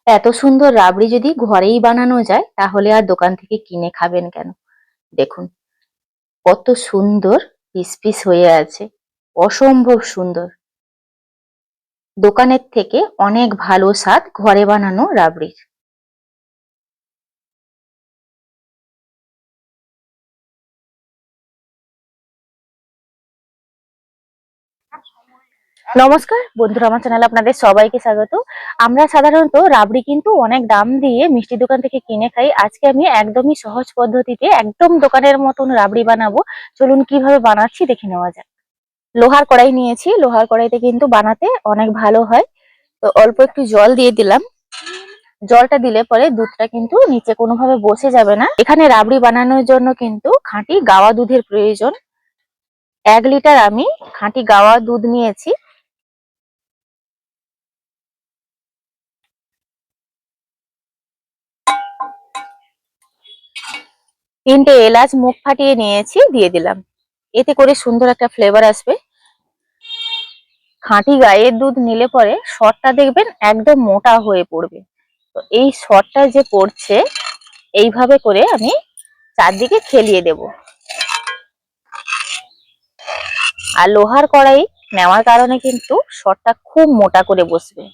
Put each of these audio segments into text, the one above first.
এত সুন্দর রাবড়ি যদি ঘরেই বানানো যায় তাহলে আর দোকান থেকে কিনে খাবেন কেন? দেখুন কত সুন্দর পিস পিস হয়ে আছে, অসম্ভব সুন্দর। দোকানের থেকে অনেক ভালো স্বাদ ঘরে বানানো রাবড়ির। নমস্কার বন্ধুরা, আমার চ্যানেলে আপনাদের সবাইকে স্বাগত। আমরা সাধারণত রাবড়ি কিন্তু অনেক দাম দিয়ে মিষ্টি দোকান থেকে কিনে খাই। আজকে আমি একদমই সহজ পদ্ধতিতে একদম দোকানের মতন রাবড়ি বানাবো। চলুন কিভাবে বানাচ্ছি দেখে নেওয়া যাক। লোহার কড়াই নিয়েছি, লোহার কড়াইতে কিন্তু বানাতে অনেক ভালো হয়। তো অল্প একটু জল দিয়ে দিলাম। জলটা দিলে পরে দুধটা কিন্তু নিচে কোনোভাবে বসে যাবে না। এখানে রাবড়ি বানানোর জন্য কিন্তু খাঁটি গাওয়া দুধের প্রয়োজন। 1 লিটার আমি খাঁটি গাওয়া দুধ নিয়েছি। তিনটে এলাচ মুখ ফাটিয়ে নিয়েছি, দিয়ে দিলাম। এতে করে সুন্দর একটা ফ্লেভার আসবে। খাঁটি গাইয়ের দুধ নিলে পরে সরটা দেখবেন একদম মোটা হয়ে পড়বে। তো এই সরটা যে পড়ছে, এইভাবে করে আমি চারদিকে খেলিয়ে দেব। আর লোহার কড়াই নেওয়ার কারণে কিন্তু সরটা খুব মোটা করে বসবে।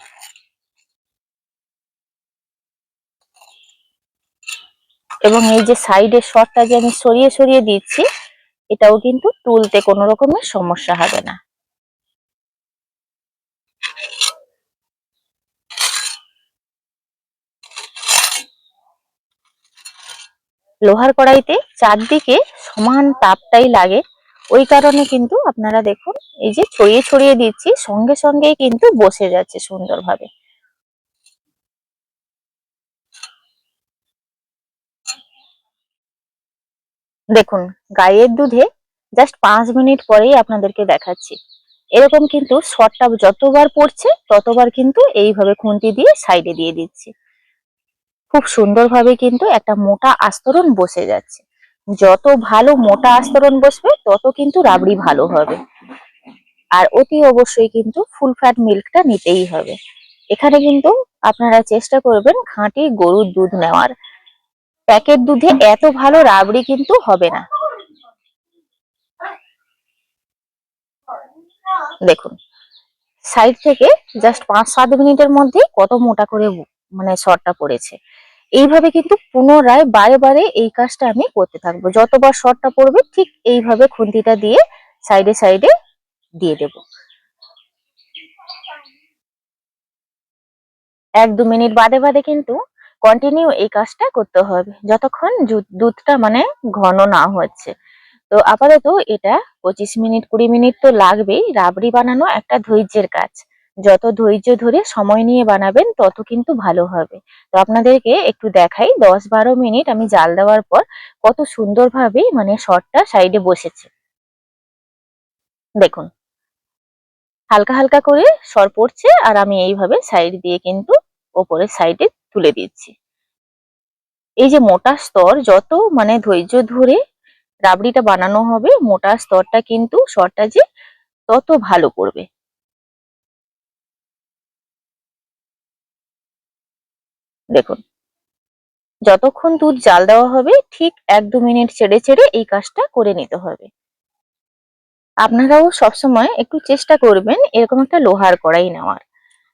এবং এই যে সাইডের সরটা যে আমি সরিয়ে সরিয়ে দিচ্ছি, এটাও কিন্তু তুলতে কোনো রকমের সমস্যা হবে না। লোহার কড়াইতে চারদিকে সমান তাপটাই লাগে, ওই কারণে কিন্তু আপনারা দেখুন এই যে ছড়িয়ে ছড়িয়ে দিচ্ছি, সঙ্গে সঙ্গেই কিন্তু বসে যাচ্ছে সুন্দরভাবে। দেখুন গাইয়ের দুধে জাস্ট 5 মিনিট পরেই আপনাদেরকে দেখাচ্ছি। এরকম কিন্তু সরটা যতবার পড়ছে ততবার কিন্তু এইভাবে খুন্তি দিয়ে সাইডে দিয়ে দিচ্ছি। খুব সুন্দরভাবে কিন্তু একটা মোটা আস্তরণ বসে যাচ্ছে। যত ভালো মোটা আস্তরণ বসবে তত কিন্তু রাবড়ি ভালো হবে। আর অতি অবশ্যই কিন্তু ফুল ফ্যাট মিল্কটা নিতেই হবে। এখানে কিন্তু আপনারা চেষ্টা করবেন খাঁটি গরুর দুধ নেওয়ার। প্যাকেট দুধে এত ভালো রাবড়ি কিন্তু হবে না। দেখুন সাইড থেকে জাস্ট 5-7 মিনিটের মধ্যেই কত মোটা করে মানে সরটা পড়েছে। এইভাবে কিন্তু পুনরায় বারে বারে এই কাজটা আমি করতে থাকবো। যতবার সরটা পড়বে ঠিক এইভাবে খুন্তিটা দিয়ে সাইডে সাইডে দিয়ে দেব। 1-2 মিনিট বাদে বাদে কিন্তু কন্টিনিউ এই কাজটা করতে হবে, যতক্ষণ দুধটা মানে ঘন না হচ্ছে। তো আপাতত এটা 25 মিনিট 20 মিনিট তো লাগবেই। রাবড়ি বানানো একটা ধৈর্যের কাজ। যত ধৈর্য ধরে সময় নিয়ে বানাবেন তত কিন্তু ভালো হবে। তো আপনাদেরকে একটু দেখাই, 10-12 মিনিট আমি জাল দেওয়ার পর কত সুন্দরভাবে মানে সরটা সাইডে বসেছে। দেখুন হালকা হালকা করে সর পড়ছে, আর আমি এইভাবে সাইড দিয়ে কিন্তু ওপরের সাইডে তুলে দিচ্ছি। এই যে মোটা স্তর, যত মানে ধৈর্য ধরে রাবড়িটা বানানো হবে, মোটা স্তরটা কিন্তু সরটা যে তত ভালো পড়বে। দেখুন যতক্ষণ দুধ জাল দেওয়া হবে ঠিক 1-2 মিনিট ছেড়ে ছেড়ে এই কাজটা করে নিতে হবে। আপনারাও সবসময় একটু চেষ্টা করবেন এরকম একটা লোহার কড়াই নেওয়ার।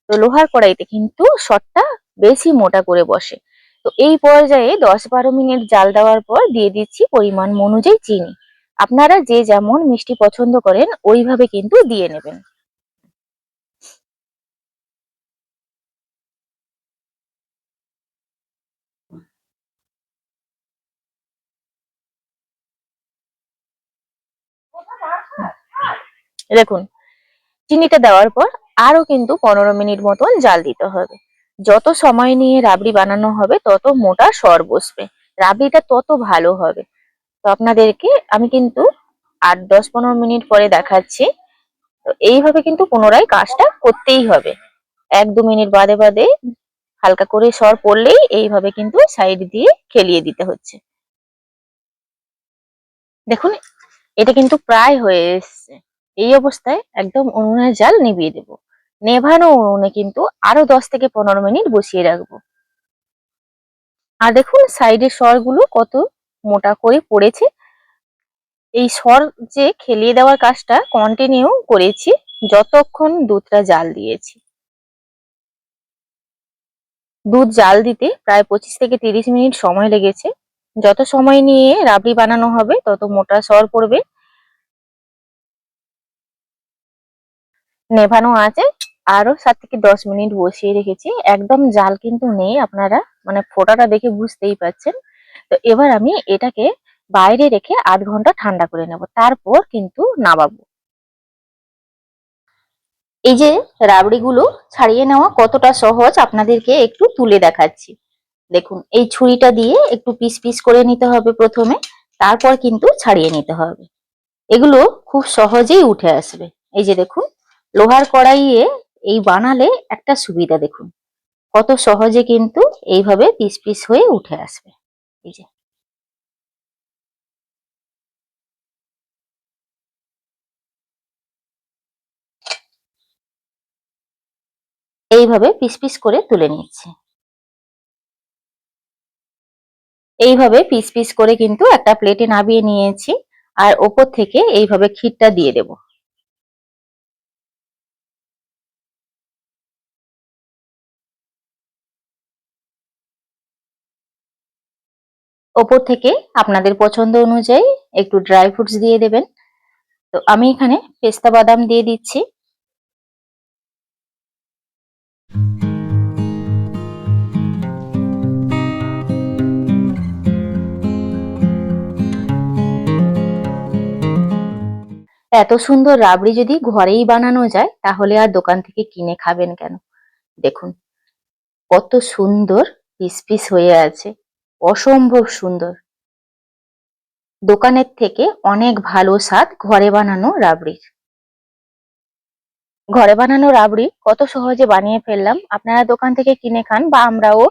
তো লোহার কড়াইতে কিন্তু সরটা বেশি মোটা করে বসে। তো এই পর্যায়ে 10-12 মিনিট জাল দেওয়ার পর দিয়ে দিচ্ছি পরিমাণ অনুযায়ী চিনি। আপনারা যে যেমন মিষ্টি পছন্দ করেন ওইভাবে কিন্তু দিয়ে নেবেন। দেখুন চিনিটা দেওয়ার পর আরো কিন্তু 15 মিনিট মতন জাল দিতে হবে। যত সময় নিয়ে রাবড়ি বানানো হবে তত মোটা সর বসবে, রাবড়িটা তত ভালো হবে। তো আপনাদেরকে আমি কিন্তু 8-10-15 মিনিট পরে দেখাচ্ছি। তো এইভাবে কিন্তু পুনরায় কাজটা করতেই হবে। 1-2 মিনিট বাদে বাদে হালকা করে সর পড়লেই এইভাবে কিন্তু সাইড দিয়ে খেলিয়ে দিতে হচ্ছে। দেখুন এটা কিন্তু প্রায় হয়ে এসছে। এই অবস্থায় একদম উনুনের জাল নিভিয়ে দেব। নেভানো উনুনে কিন্তু আরো 10-15 মিনিট বসিয়ে রাখবো। আর দেখুন সাইডের সরগুলো কত মোটা করে পড়েছে। এই সর যে খেলিয়ে দেওয়ার কাজটা কন্টিনিউ করেছি যতক্ষণ দুধটা জাল দিয়েছি। দুধ জাল দিতে প্রায় 25 থেকে 30 মিনিট সময় লেগেছে। যত সময় নিয়ে রাবড়ি বানানো হবে তত মোটা সর পড়বে। নেভানো আছে, আরো 7 থেকে 10 মিনিট বসিয়ে রেখেছি। একদম জাল কিন্তু নেই, আপনারা মানে ফোঁটাটা দেখে বুঝতেই পাচ্ছেন। তো এবার আমি এটাকে বাইরে রেখে আধ ঘন্টা ঠান্ডা করে নেব, তারপর কিন্তু নামাবো। এই যে রাবড়িগুলো ছাড়িয়ে নেওয়া কতটা সহজ আপনাদেরকে একটু তুলে দেখাচ্ছি। দেখুন এই ছুরিটা দিয়ে একটু পিস পিস করে নিতে হবে প্রথমে, তারপর কিন্তু ছাড়িয়ে নিতে হবে। এগুলো খুব সহজেই উঠে আসবে। এই যে দেখুন, লোহার কড়াইয়ে এই বানালে একটা সুবিধা দেখুন, কত সহজে কিন্তু এইভাবে পিস পিস হয়ে উঠে আসবে। এই যে এইভাবে পিস পিস করে তুলে নিচ্ছি। এইভাবে পিস পিস করে কিন্তু একটা প্লেটে নামিয়ে নিয়েছি, আর ওপর থেকে এইভাবে ক্ষীরটা দিয়ে দেব। ওপর থেকে আপনাদের পছন্দ অনুযায়ী একটু ড্রাই ফ্রুটস দিয়ে দেবেন। তো আমি এখানে পেস্তা বাদাম দিয়ে দিচ্ছি। এত সুন্দর রাবড়ি যদি ঘরেই বানানো যায় তাহলে আর দোকান থেকে কিনে খাবেন কেন। দেখুন কত সুন্দর পিস পিস হয়ে আছে, অসম্ভব সুন্দর। দোকানের থেকে অনেক ভালো স্বাদ ঘরে বানানো রাবড়ির। ঘরে বানানো রাবড়ি কত সহজে বানিয়ে ফেললাম। আপনারা দোকান থেকে কিনে খান বা আমরাও,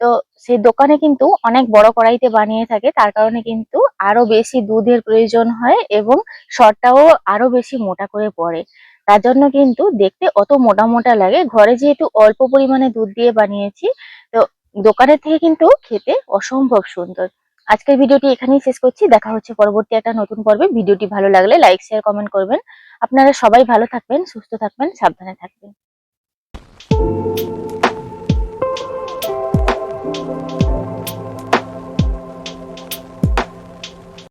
তো সেই দোকানে কিন্তু অনেক বড় কড়াইতে বানিয়ে থাকে, তার কারণে কিন্তু আরো বেশি দুধের প্রয়োজন হয় এবং সরটাও আরো বেশি মোটা করে পড়ে। তার জন্য কিন্তু দেখতে অত মোটা মোটা লাগে। ঘরে যেহেতু অল্প পরিমাণে দুধ দিয়ে বানিয়েছি, তো দোকানের থেকে কিন্তু খেতে অসম্ভব সুন্দর। আজকের ভিডিওটি এখানেই শেষ করছি, দেখা হচ্ছে পরবর্তী একটা নতুন পর্বে। ভিডিওটি ভালো লাগলে লাইক শেয়ার কমেন্ট করবেন। আপনারা সবাই ভালো থাকবেন, সুস্থ থাকবেন, সাবধানে থাকবেন।